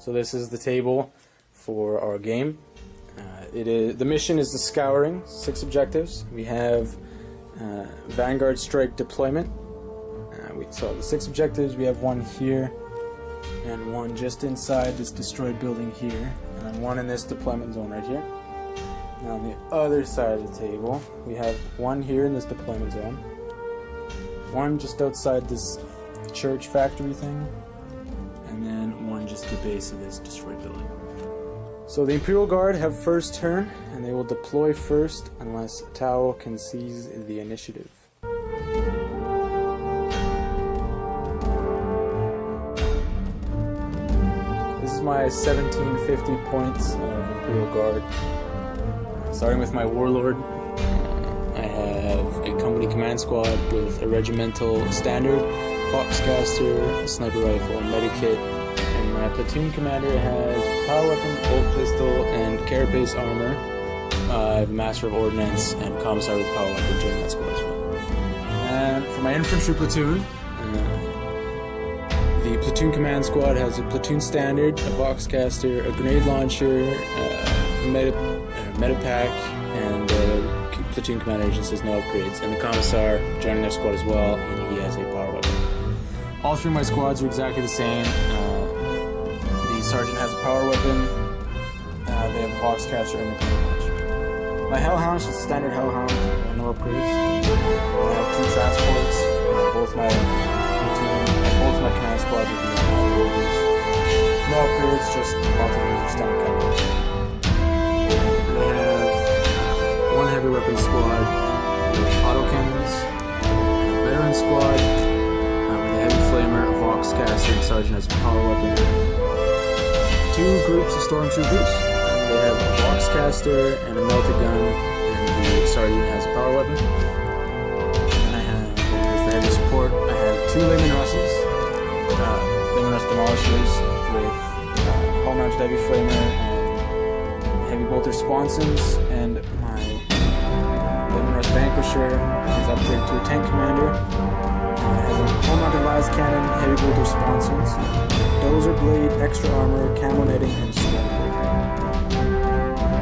So this is the table for our game. The mission is the scouring, 6 objectives. We have Vanguard Strike Deployment. So the 6 objectives, we have one here, and one just inside this destroyed building here, and then one in this deployment zone right here. And on the other side of the table, we have one here in this deployment zone, one just outside this church factory thing, and then one just the base of this destroyed building. So the Imperial Guard have first turn, and they will deploy first unless Tau can seize the initiative. This is my 1750 points of Imperial Guard. Starting with my Warlord, I have a company command squad with a regimental standard, Foxcaster, a sniper rifle, medikit, and my platoon commander has power weapon, bolt pistol, and carapace armor. I have a master of ordnance and commissar with power weapon during that squad as well. And for my infantry platoon, the platoon command squad has a platoon standard, a Foxcaster, a grenade launcher, medipack, and the platoon commander just has no upgrades. And the commissar joining their squad as well, and he has a power weapon. All 3 of my squads are exactly the same. The sergeant has a power weapon, they have a Foxcaster and a grenade launcher. My Hellhound is just standard Hellhound, no upgrades. I have 2 transports, both my command squads are being upgrades. No upgrades, just multi-user standard cannons. I have 1 heavy weapon squad with autocannons, a veteran squad with a heavy flamer, a Foxcaster, and sergeant has a power weapon. 2 groups of stormtroopers. They have a Foxcaster and a melted gun, and the sergeant has a power weapon. And I have, as the heavy support, I have 2 Layman Russes, Layman Russ Demolishers with hull-mounted heavy flamer and heavy bolter sponsons, and my Layman Russ Vanquisher is upgraded to a tank commander. It has a hull-mounted las cannon, heavy bolter sponsons, dozer blade, extra armor, camo netting, and storm bolter.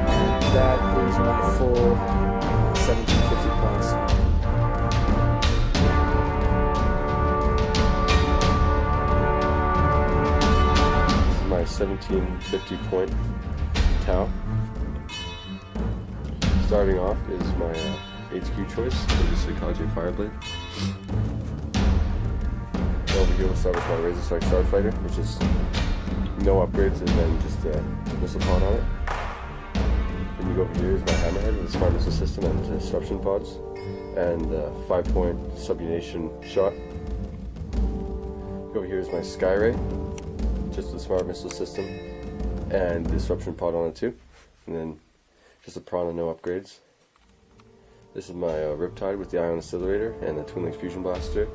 And that is my full 1750 points. My 1750 point Tau. Starting off is my HQ choice, obviously Kaji Fireblade. Over here we'll start with my Razor Strike Starfighter, which is no upgrades and then just a missile pod on it. Then you go over here is my Hammerhead with a smart missile system and disruption pods, and 5-point subunation shot. Over here is my Skyray, just with a smart missile system and disruption pod on it too, and then just a prawn and no upgrades. This is my Riptide with the Ion Accelerator and the Twin Link Fusion Blaster.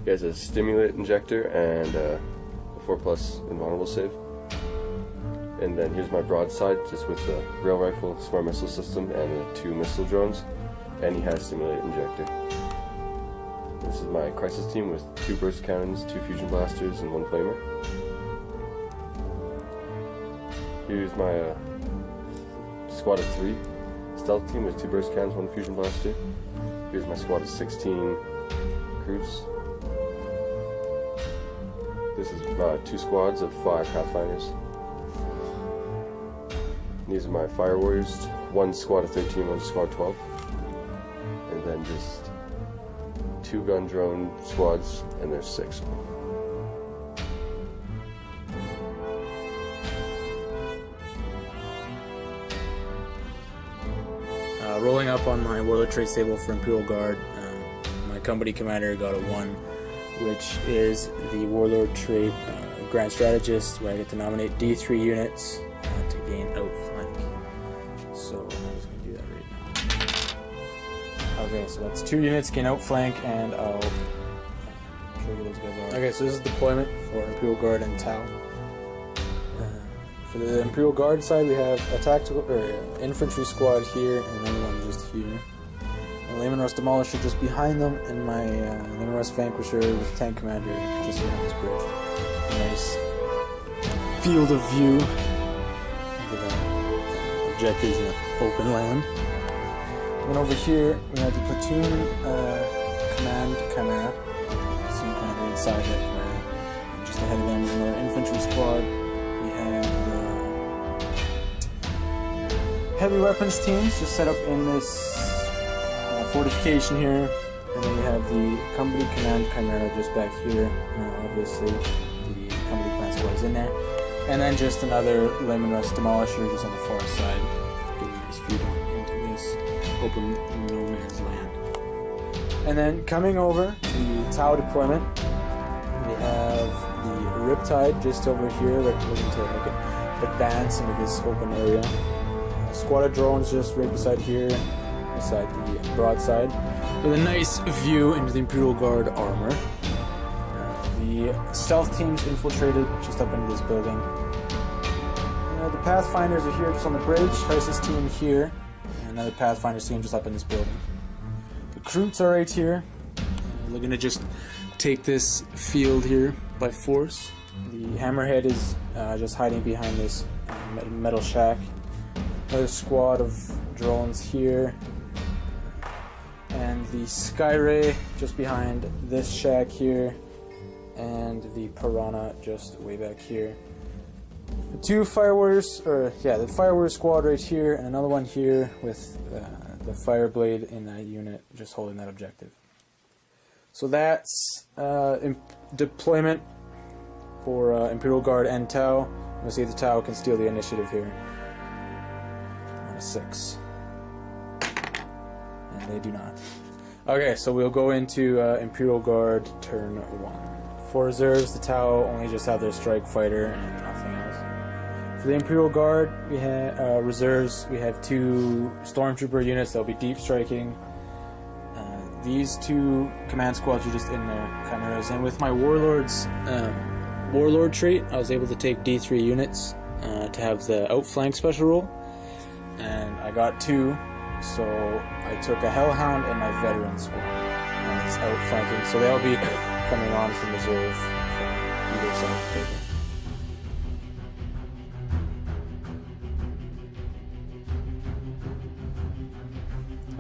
It has a Stimulate Injector and a 4+ Invulnerable save. And then here's my Broadside, just with the Rail Rifle, Smart Missile System, and the 2 missile drones. And he has Stimulate Injector. This is my Crisis Team with 2 Burst Cannons, 2 Fusion Blasters, and 1 Flamer. Here's my Squad of 3 Stealth Team with 2 Burst Cannons, 1 Fusion Blaster. Here's my Squad of 16 Crews. This is 2 squads of 5 Pathfinders. These are my Fire Warriors, 1 squad of 13, 1 squad of 12. And then just 2 gun drone squads, and there's 6. Rolling up on my Warlord Trade Stable for Imperial Guard, my company commander got a 1, which is the Warlord Trait Grand Strategist, where I get to nominate D3 units to gain outflank. So I'm just going to do that right now. Okay, so that's 2 units gain outflank, and I'll show you those guys are. Okay, so this is deployment for Imperial Guard and Tau. For the Imperial Guard side, we have a tactical infantry squad here, and another one just here. And Layman Russ Demolisher just behind them, and my Layman Russ Vanquisher with tank commander just behind this bridge. Nice field of view. The objectives in open land. And over here we have the platoon command chimera. Platoon commander inside that chimera. And just ahead of them is another infantry squad. We have the heavy weapons teams just set up in this fortification here. And then we have the company command chimera just back here. Obviously, the company command squad is in there. And then just another Layman Rust demolisher just on the far side, getting his feet into this open no man's land. And then coming over to the Tau deployment, we have the Riptide just over here, looking to make it advance into this open area. Squad of drones just right beside here, beside the broadside, with a nice view into the Imperial Guard armor. The stealth team's infiltrated just up into this building. The Pathfinders are here just on the bridge. Crisis team here. And another Pathfinders team just up in this building. The Kroots are right here. We're going to just take this field here by force. The Hammerhead is just hiding behind this metal shack. Another squad of drones here. And the Skyray just behind this shack here. And the Piranha just way back here. The two Fire Warriors, the Fire Warrior squad right here, and another one here with the Fireblade in that unit just holding that objective. So that's deployment for Imperial Guard and Tau. We'll see if the Tau can steal the initiative here. On a 6. And they do not. Okay, so we'll go into Imperial Guard turn 1. For reserves, the Tau only just have their strike fighter and nothing else. For the Imperial Guard, we have reserves. We have 2 stormtrooper units that'll be deep striking. These 2 command squads are just in their chimeras. And with my warlord's warlord trait, I was able to take D3 units to have the outflank special role, and I got 2. So I took a Hellhound and my veteran squad as outflanking. So they'll be coming on from reserve from either side of the table.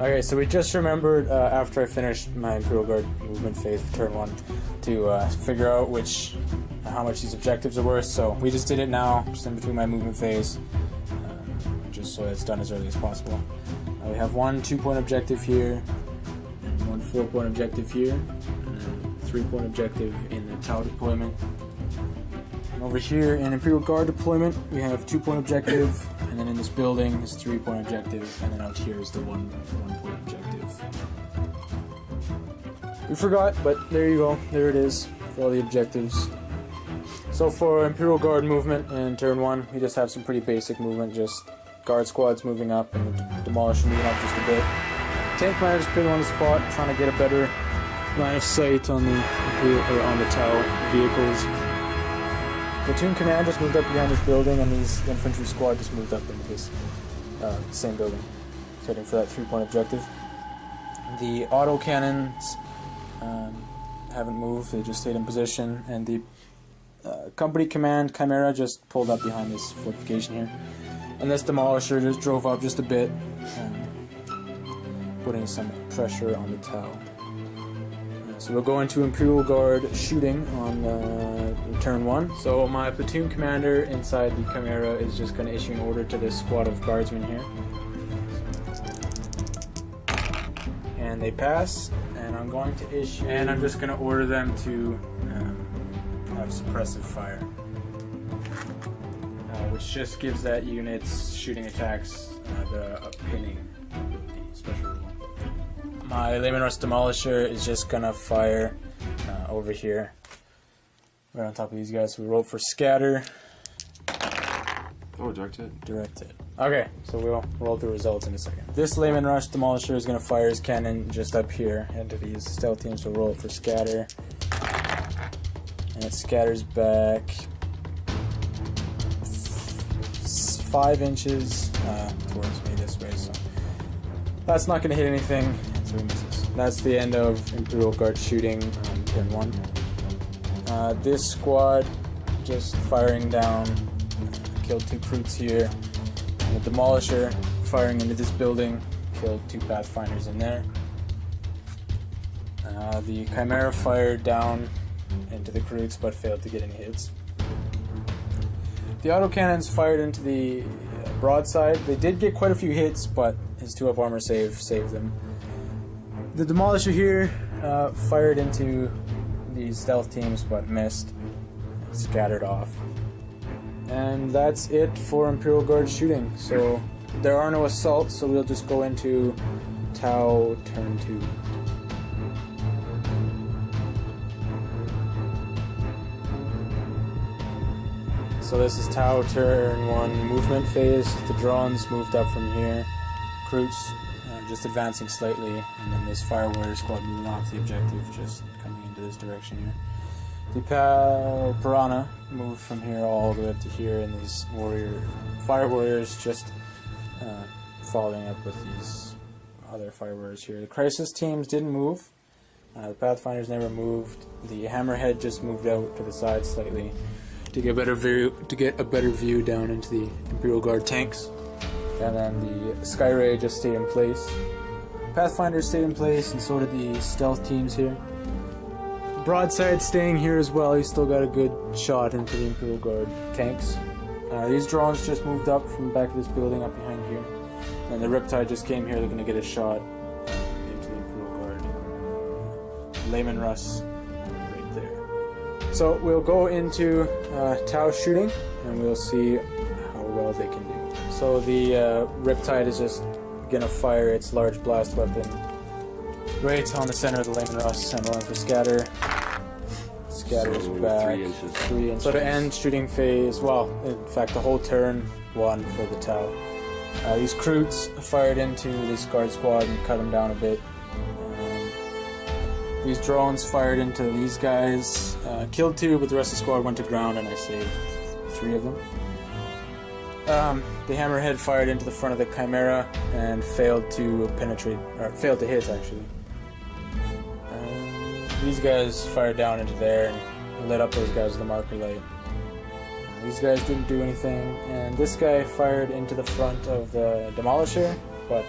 Okay, so we just remembered after I finished my Imperial Guard movement phase for turn 1 to figure out how much these objectives are worth. So we just did it now, just in between my movement phase, just so it's done as early as possible. We have 1 2-point objective here, and 1 4-point objective here, and then 3-point objective in the Tau deployment. And over here in Imperial Guard deployment, we have 2-point objective, and then in this building is 3-point objective, and then out here is the 1-point objective. We forgot, but there you go. There it is for all the objectives. So for Imperial Guard movement in turn 1, we just have some pretty basic movement, just guard squads moving up and the demolisher moving up just a bit. Tank commander's putting on the spot, trying to get a better line of sight on the Tau vehicles. Platoon command just moved up behind this building, and these infantry squad just moved up into this same building, heading for that 3-point objective. The auto cannons haven't moved; they just stayed in position, and the company command chimera just pulled up behind this fortification here. And this demolisher just drove up just a bit, putting some pressure on the Tau. So we'll go into Imperial Guard shooting on turn 1. So my platoon commander inside the Chimera is just going to issue an order to this squad of guardsmen here. And they pass, and I'm going to issue... And I'm just going to order them to have suppressive fire. Which just gives that unit's shooting attacks the pinning with the special rule. My Layman Rust Demolisher is just gonna fire over here, right on top of these guys. So we roll for scatter. Oh, direct hit. Direct hit. Okay, so we'll roll the results in a second. This Layman Rust Demolisher is gonna fire his cannon just up here into these stealth teams. So roll for scatter, and it scatters back 5 inches towards me this way, so that's not going to hit anything, so he misses. That's the end of Imperial Guard shooting on turn 1. This squad just firing down killed 2 recruits here. And the Demolisher firing into this building killed 2 Pathfinders in there. The Chimera fired down into the recruits but failed to get any hits. The autocannons fired into the broadside. They did get quite a few hits, but his 2-up armor saved them. The Demolisher here fired into these stealth teams but missed and scattered off. And that's it for Imperial Guard shooting. So there are no assaults, so we'll just go into Tau turn 2. So this is Tau turn 1 movement phase. The drones moved up from here. Recruits just advancing slightly, and then this Fire Warrior squad moving off the objective, just coming into this direction here. The Piranha moved from here all the way up to here, and these Fire Warriors just following up with these other Fire Warriors here. The Crisis teams didn't move. The Pathfinders never moved. The Hammerhead just moved out to the side slightly to get a better view down into the Imperial Guard tanks. And then the Skyray just stayed in place. Pathfinders stayed in place, and so did the stealth teams here. Broadside staying here as well. He's still got a good shot into the Imperial Guard tanks. These drones just moved up from the back of this building up behind here. And the Riptide just came here looking to get a shot into the Imperial Guard. Layman Russ right there. So we'll go into Tau shooting, and we'll see how well they can do. So the Riptide is just gonna fire its large blast weapon right on the center of the Layman Russ and rolling for scatter. Scatters back 3 inches. 3 inches. So to end shooting phase, well, in fact the whole turn 1 for the Tau. These recruits fired into this guard squad and cut them down a bit. These drones fired into these guys, killed 2, but the rest of the squad went to ground, and I saved 3 of them. The Hammerhead fired into the front of the Chimera and failed to penetrate, or failed to hit actually. These guys fired down into there and lit up those guys with the marker light. These guys didn't do anything, and this guy fired into the front of the Demolisher, but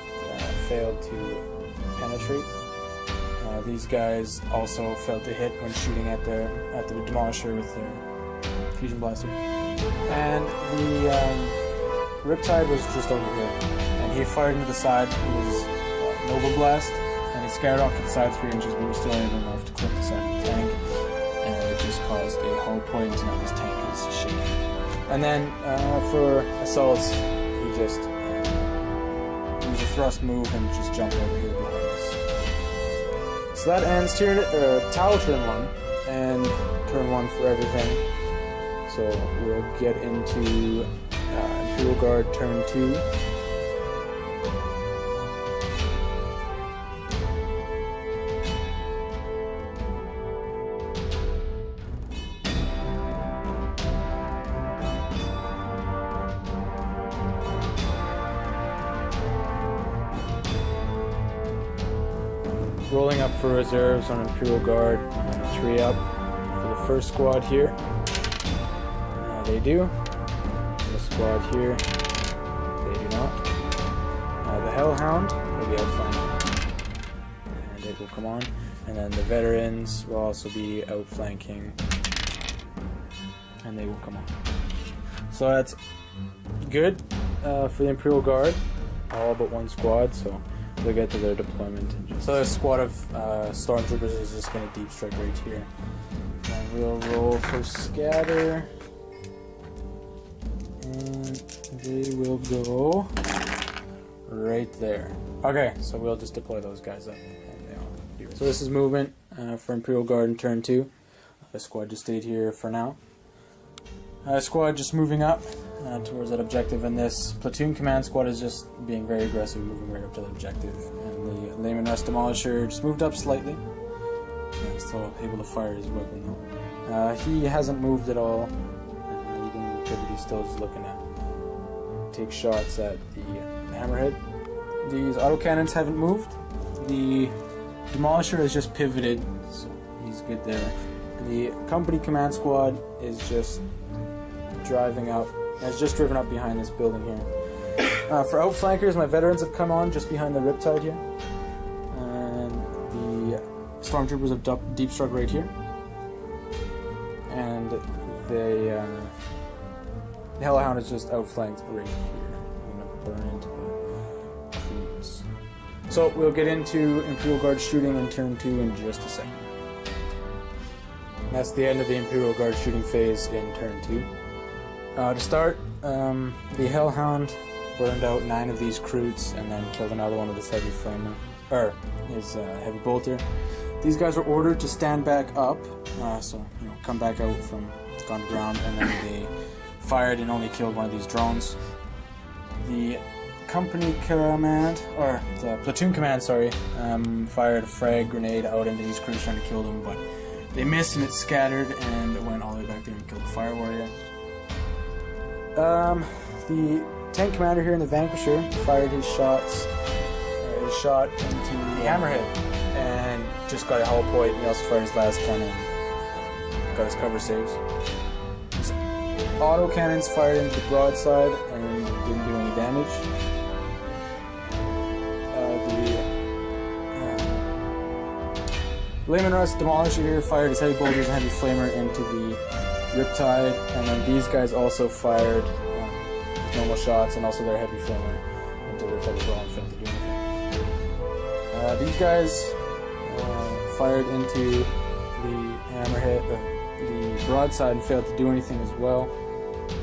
failed to penetrate. These guys also failed to hit when shooting at the Demolisher with their fusion blaster. And the Riptide was just over here, and he fired into the side with his Nova Blast, and he scattered off to the side 3 inches, but he was still able enough to clip the side of the tank, and it just caused a hull point, and now his tank is shaking. And then for assaults, he just used a thrust move and just jumped over here behind us. So that ends Tau turn 1, and turn 1 for everything. So we'll get into Imperial Guard turn 2. Rolling up for reserves on Imperial Guard, 3 up for the first squad here. They do. The squad here, they do not. The Hellhound will be outflanking, and it will come on. And then the Veterans will also be outflanking, and they will come on. So that's good for the Imperial Guard, all but 1 squad, so they'll get to their deployment. So a squad of Stormtroopers is just going to deep strike right here. And we'll roll for scatter. And they will go right there. Okay, so we'll just deploy those guys up. And they all do it. So this is movement for Imperial Guard in turn 2. The squad just stayed here for now. Squad just moving up towards that objective, and this platoon command squad is just being very aggressive, moving right up to the objective. And the Layman Russ Demolisher just moved up slightly. And still able to fire his weapon though. He hasn't moved at all. He's still just looking to take shots at the Hammerhead. These autocannons haven't moved. The Demolisher is just pivoted, so he's good there. The company command squad is just driving up And it's just driven up behind this building here. For outflankers, my veterans have come on just behind the Riptide here. And the Stormtroopers have deep struck right here. And the Hellhound is just outflanked right here. I'm going to burn into the troops. So we'll get into Imperial Guard shooting in turn 2 in just a second. That's the end of the Imperial Guard shooting phase in turn 2. To start, the Hellhound burned out 9 of these Kroots and then killed another one with his heavy flamer, or his heavy bolter. These guys were ordered to stand back up, so come back out from on ground, and then they fired and only killed one of these drones. The company command, or the platoon command, sorry, fired a frag grenade out into these crews trying to kill them, but they missed and it scattered and it went all the way back there and killed the fire warrior. The tank commander here in the Vanquisher fired his shot into the Hammerhead and just got a hull point. He also fired his last cannon and got his cover saves. His auto cannons fired into the broadside and didn't do any damage. Layman Russ Demolisher here fired his heavy bolters and heavy flamer into the Riptide, and then these guys also fired with normal shots and also their heavy flamer into the Riptide as well and failed to do anything. These guys fired into the Hammerhead, the broadside, and failed to do anything as well.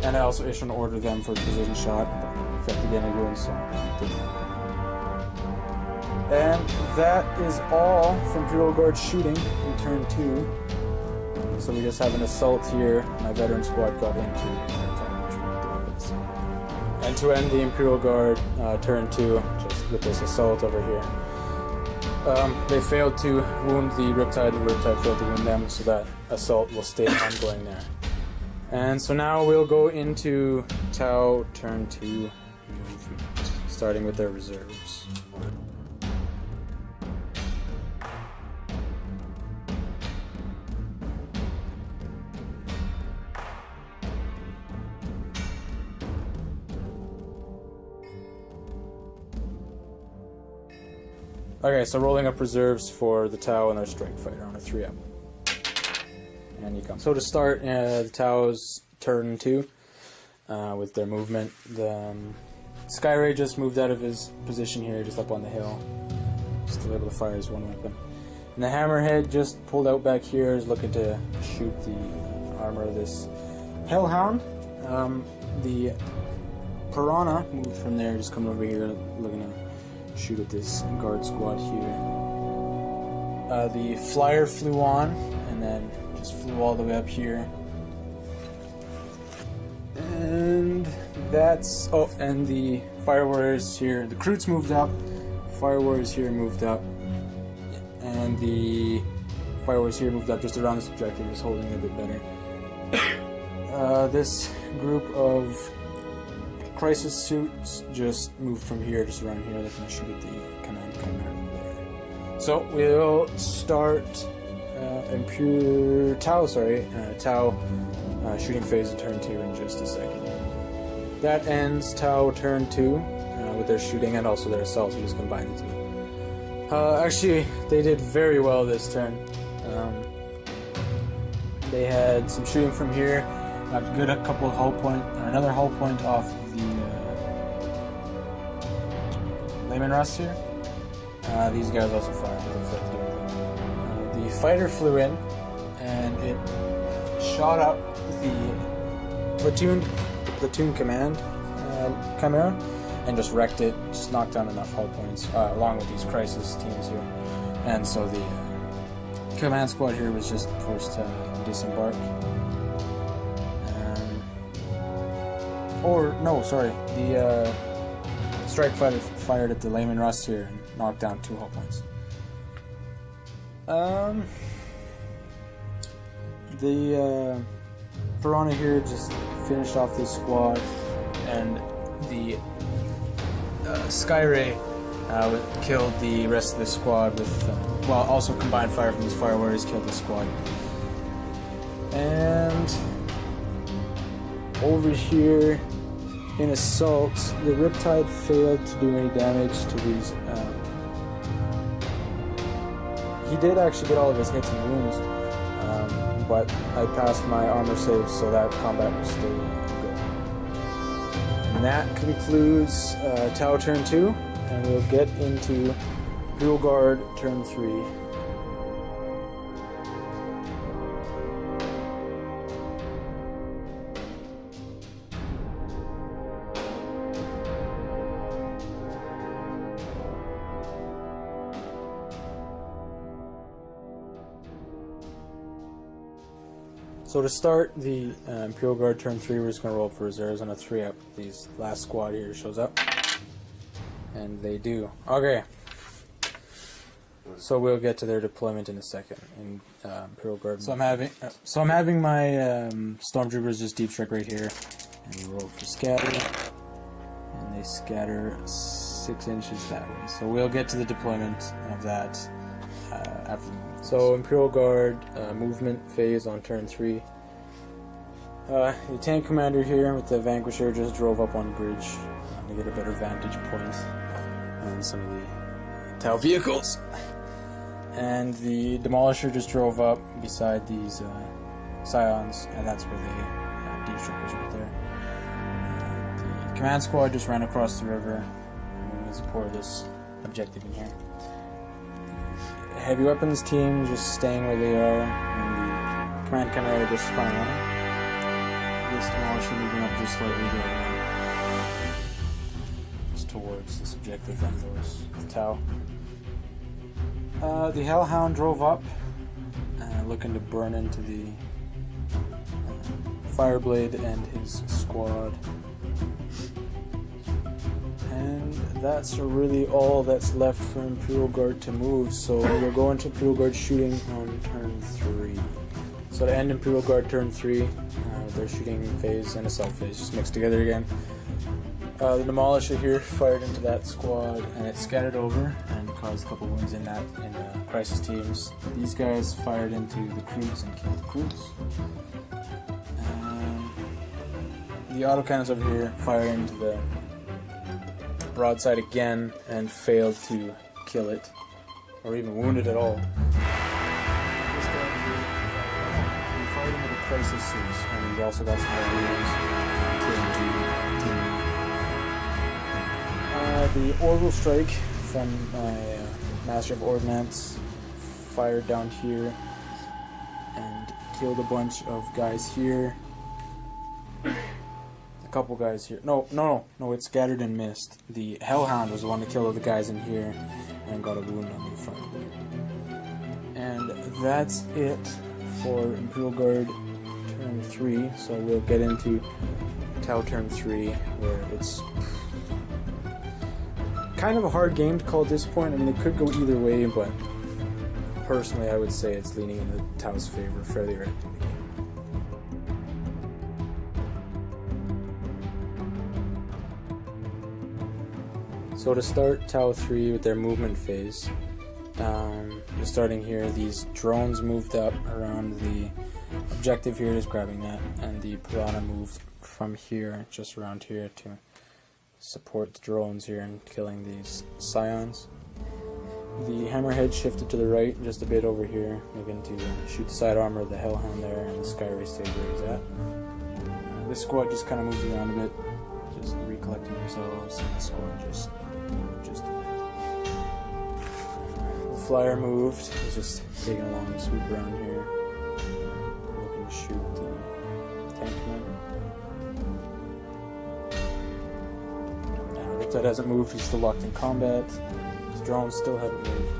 And I also issued an order to them for a precision shot, but failed to get any wounds, so didn't. And that is all from Imperial Guard shooting in turn 2. So we just have an assault here. My veteran squad got into it. And to end the Imperial Guard turn 2, just with this assault over here. They failed to wound the Riptide failed to wound them, so that assault will stay ongoing there. And so now we'll go into Tau turn 2 movement, starting with their reserves. Okay, so rolling up reserves for the Tau and their strike fighter on a 3-up. And you come. So to start, the Tau's turn 2 with their movement. The Skyray just moved out of his position here, just up on the hill, just to be able to fire his one weapon. And the Hammerhead just pulled out back here, is looking to shoot the armor of this Hellhound. The Piranha moved from there, just coming over here, looking to shoot at this guard squad here. The Flyer flew on, and then just flew all the way up here. And that's... oh, and the Fire Warriors here, the Kroots moved up, Fire Warriors here moved up, and the Fire Warriors here moved up just around this objective, just holding it a bit better. This group of Crisis suits just moved from here, just around here. They're going to shoot at the command commander there. So we'll start Tau shooting phase in turn 2 in just a second. That ends Tau turn 2 with their shooting and also their assaults. We just combined the two. Actually, they did very well this turn. They had some shooting from here. Got a couple of hull point, another hull point off of the Layman Russ here. These guys also fired. The fighter flew in and it shot up the platoon command Chimera and just wrecked it. Just knocked down enough hull points along with these crisis teams here, and so the command squad here was just forced to disembark. The strike fighter fired at the Layman Russ here and knocked down 2 hull points. The Piranha here just finished off this squad, and the Skyray killed the rest of the squad with, also combined fire from these Fire Warriors killed the squad. And Over here in Assault, the Riptide failed to do any damage to these. He did actually get all of his hits and wounds, but I passed my armor save, so that combat was still good. And that concludes Tau turn 2, and we'll get into Imperial Guard turn 3. So to start the Imperial Guard turn 3, we're just going to roll for reserves on a 3-up. These last squad here shows up. And they do. Okay. So we'll get to their deployment in a second in Imperial Guard. So I'm having my Stormtroopers just deep strike right here. And we roll for scatter. And they scatter 6 inches that way. So we'll get to the deployment of that after the movement. So Imperial Guard movement phase on turn 3. The tank commander here with the Vanquisher just drove up on bridge to get a better vantage point on some of the Tau vehicles. And the Demolisher just drove up beside these Scions, and that's where the deep strikers right there. The command squad just ran across the river and support this objective in here. Heavy weapons team just staying where they are, and the command commander just spying on them. This Demolisher moving up just slightly just towards this objective and those Tau. The Hellhound drove up, looking to burn into the Fireblade and his squad. And that's really all that's left for Imperial Guard to move, so we'll go into Imperial Guard shooting on turn 3. So to end Imperial Guard turn 3, their shooting phase and assault phase just mixed together again. The Demolisher here fired into that squad and it scattered over and caused a couple wounds in the crisis teams. These guys fired into the Croods and killed the Croods. The autocannons over here fired into the broadside again and failed to kill it or even wound it at all. This guy here, he fired into the crisis suits and he also got some more wounds. The Orbital Strike from my Master of Ordnance fired down here and killed a bunch of guys here. A couple guys here. No, it scattered and missed. The Hellhound was the one to kill the guys in here and got a wound on the front. And that's it for Imperial Guard turn 3. So we'll get into Tau turn 3, where it's kind of a hard game to call at this point. I mean, it could go either way, but personally I would say it's leaning in the Tau's favor fairly early in the game. So to start Tau 3 with their movement phase, just starting here, these drones moved up around the objective here, just grabbing that, and the Piranha moved from here, just around here, to support the drones here and killing these Scions. The Hammerhead shifted to the right just a bit over here, looking to shoot the side armor of the Hellhound there, and the Skyray stayed where he's at. This squad just kind of moves around a bit, just recollecting themselves, and the squad just a bit. The Flyer moved, he's just taking a long sweep around here, looking to shoot the tank commander. Riptide hasn't moved, he's still locked in combat. His drones still haven't moved.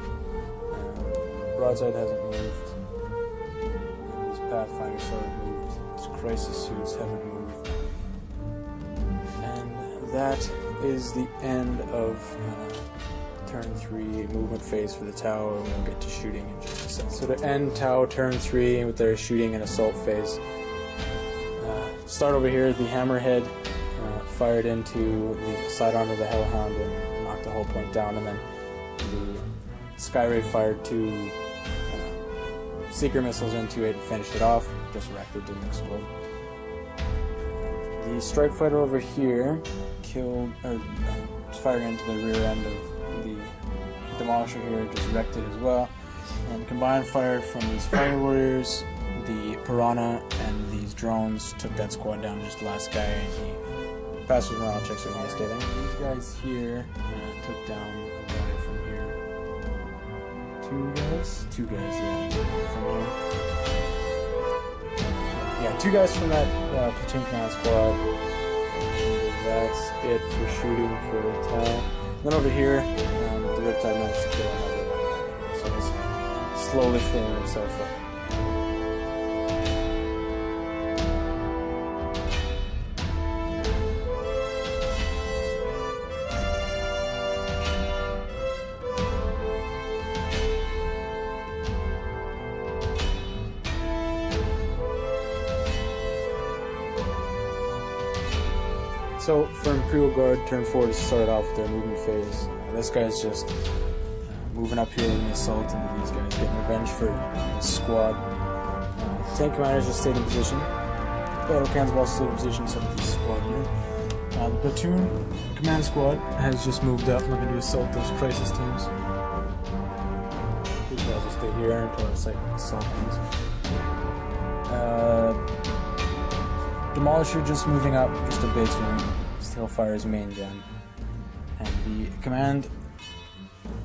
Broadside hasn't moved. And these Pathfinders haven't moved. His crisis suits haven't moved. And that is the end of turn 3 movement phase for the Tau, and we'll get to shooting in just a second. So to end Tau turn 3 with their shooting and assault phase, start over here, the Hammerhead fired into the sidearm of the Hellhound and knocked the hull point down, and then the Skyray fired 2 seeker missiles into it and finished it off. Just wrecked it, didn't explode. The strike fighter over here firing into the rear end of the demolisher here, just wrecked it as well. And combined fire from these fire warriors, the piranha, and these drones took that squad down. Just the last guy, and he passed his morale checks with nice getting. These guys here took down a guy from here. Two guys, yeah, from here. Yeah, 2 guys from that platoon command squad. That's it for shooting for Tau. Then over here, the Riptide managed to kill another one. So he's slowly filling himself up. So for Imperial Guard, turn 4 to start off with their movement phase. This guy's just moving up here in the assault, and these guys getting revenge for his squad. Tank commanders just stayed in position. Battle cans have also stayed in position, so with this squad here. The platoon command squad has just moved up, looking to assault those crisis teams. These guys will stay here until the assault ends. Demolisher just moving up just a bit here. Still fire his main gun. And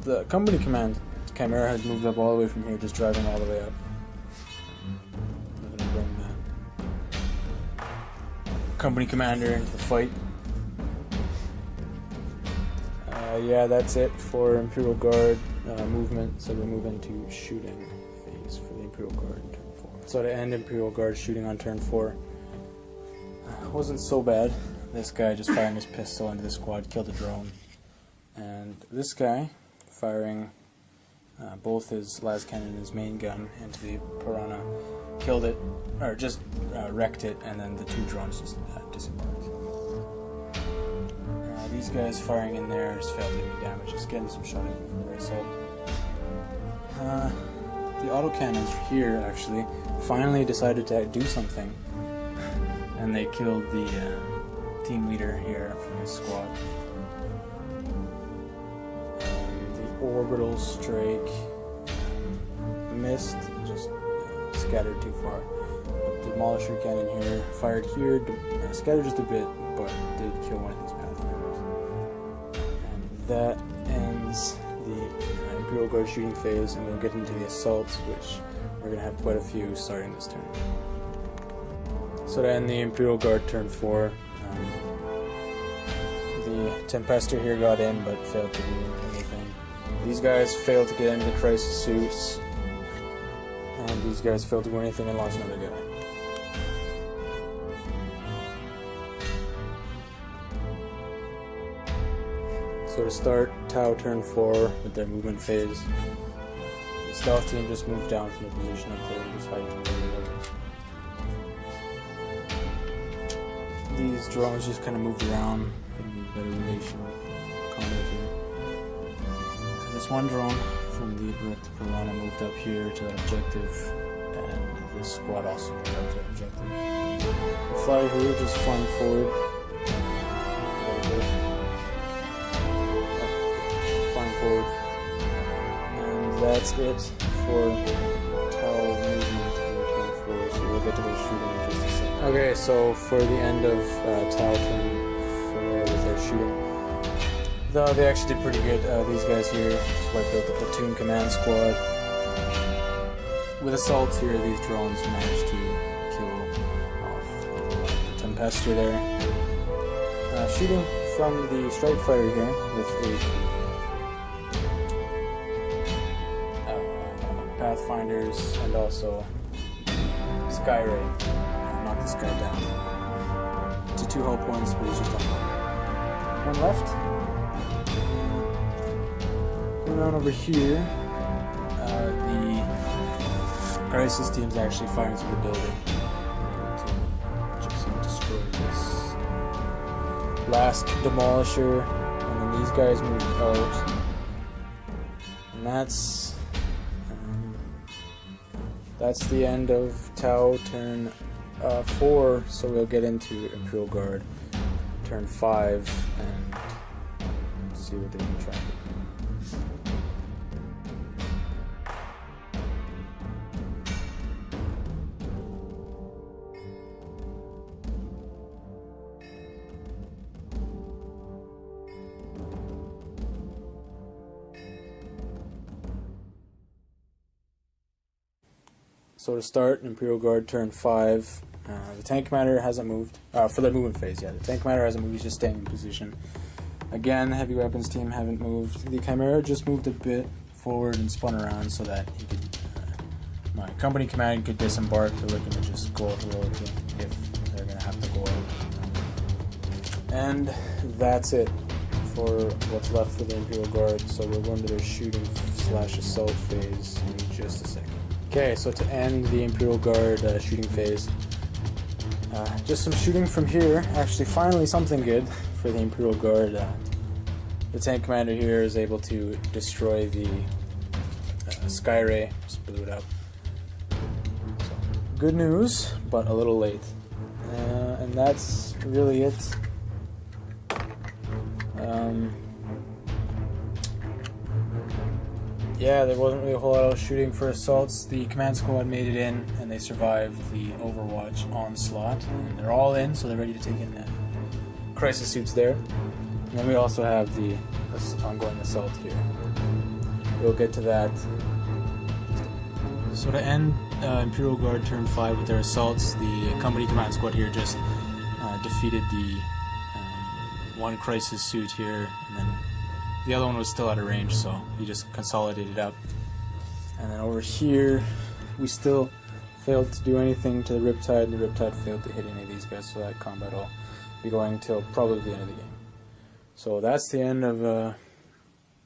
the company command Chimera has moved up all the way from here, just driving all the way up. I'm gonna bring that company commander into the fight. Yeah, that's it for Imperial Guard movement. So we move into shooting phase for the Imperial Guard in turn 4. So to end Imperial Guard shooting on turn 4. Wasn't so bad. This guy just firing his pistol into the squad killed a drone, and this guy firing both his las cannon and his main gun into the piranha killed it, or just wrecked it, and then the 2 drones just disembarked. These guys firing in there just failed to do any damage, just getting some shot from the assault. The autocannons here actually finally decided to do something. And they killed the team leader here from his squad. The orbital strike missed, just scattered too far. But the demolisher cannon here fired here, scattered just a bit, but did kill one of these pathfinders. And that ends the Imperial Guard shooting phase, and we'll get into the assaults, which we're going to have quite a few starting this turn. So to end the Imperial Guard turn 4, the Tempester here got in but failed to do anything. These guys failed to get into the crisis suits, and these guys failed to do anything and lost another guy. So to start Tau turn 4 with their movement phase, the stealth team just moved down from the position up there and just hiding in the middle. These drones just kind of moved around in better relation with combat here. This one drone from the piranha moved up here to that objective, and this squad also moved up to that objective. The flyer here just flying forward. Flying forward. And that's it for Tau movement in turn 4, so we'll get to go shooting in just a second. Okay, so for the end of Tau turn 4 with their shooting, though they actually did pretty good. These guys here just wiped out the platoon command squad. With assaults here, these drones managed to kill off the Tempester there. Shooting from the strike fighter here with a Pathfinders and also Skyray. Knock this guy down to 2 hull points, but he's just on 1 left. Going on over here, the crisis team's actually firing through the building to just destroy this last demolisher, and then these guys move out, and that's the end of Tau turn 4, so we'll get into Imperial Guard turn 5 and see what they can try. So to start, Imperial Guard turn 5. The tank commander hasn't moved. For the movement phase, yeah. The tank commander hasn't moved, he's just staying in position. Again, the heavy weapons team haven't moved. The Chimera just moved a bit forward and spun around so that he could, my company command could disembark. They're looking to just go out heroically if they're going to have to go out. And that's it for what's left for the Imperial Guard. So we're going to their shooting/assault phase in just a second. Okay, so to end the Imperial Guard shooting phase, just some shooting from here. Actually, finally something good for the Imperial Guard. The tank commander here is able to destroy the Sky Ray, just blew it up. So, good news, but a little late. And that's really it. Yeah, there wasn't really a whole lot of shooting for assaults. The command squad made it in, and they survived the Overwatch onslaught. And they're all in, so they're ready to take in crisis suits there. And then we also have the ongoing assault here. We'll get to that. So to end Imperial Guard turn 5 with their assaults, the company command squad here just defeated the one crisis suit here, and then the other one was still out of range, so he just consolidated up. And then over here, we still failed to do anything to the Riptide, and the Riptide failed to hit any of these guys, so that combat will be going until probably the end of the game. So that's the end of the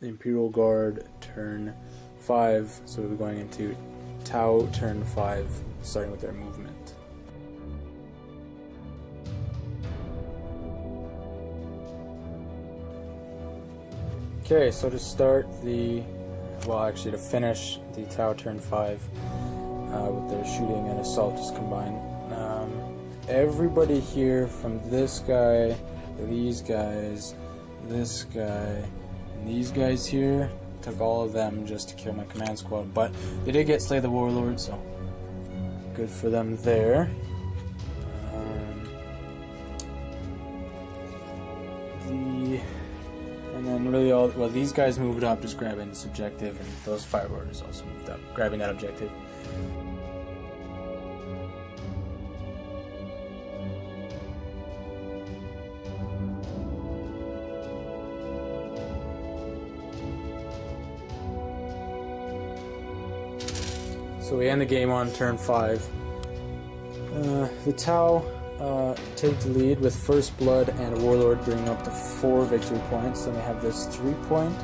Imperial Guard turn 5, so we'll be going into Tau turn 5, starting with their movement. Okay, so to start to finish the Tau turn 5 with their shooting and assault just combined, everybody here from this guy, these guys, this guy, and these guys here, took all of them just to kill my command squad, but they did get Slay the Warlord, so good for them there. And then really these guys moved up just grabbing this objective, and those fire orders also moved up, grabbing that objective. So we end the game on turn 5. The Tau take the lead with First Blood and a Warlord, bringing up to 4 victory points. Then we have this 3-point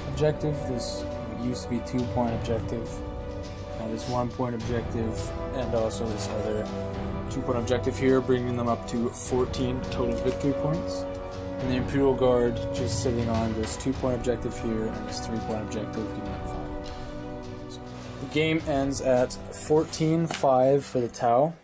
objective. This used to be 2-point objective. This 1-point objective, and also this other 2-point objective here, bringing them up to 14 total victory points. And the Imperial Guard just sitting on this 2-point objective here and this 3-point objective, giving them 5. So the game ends at 14-5 for the Tau.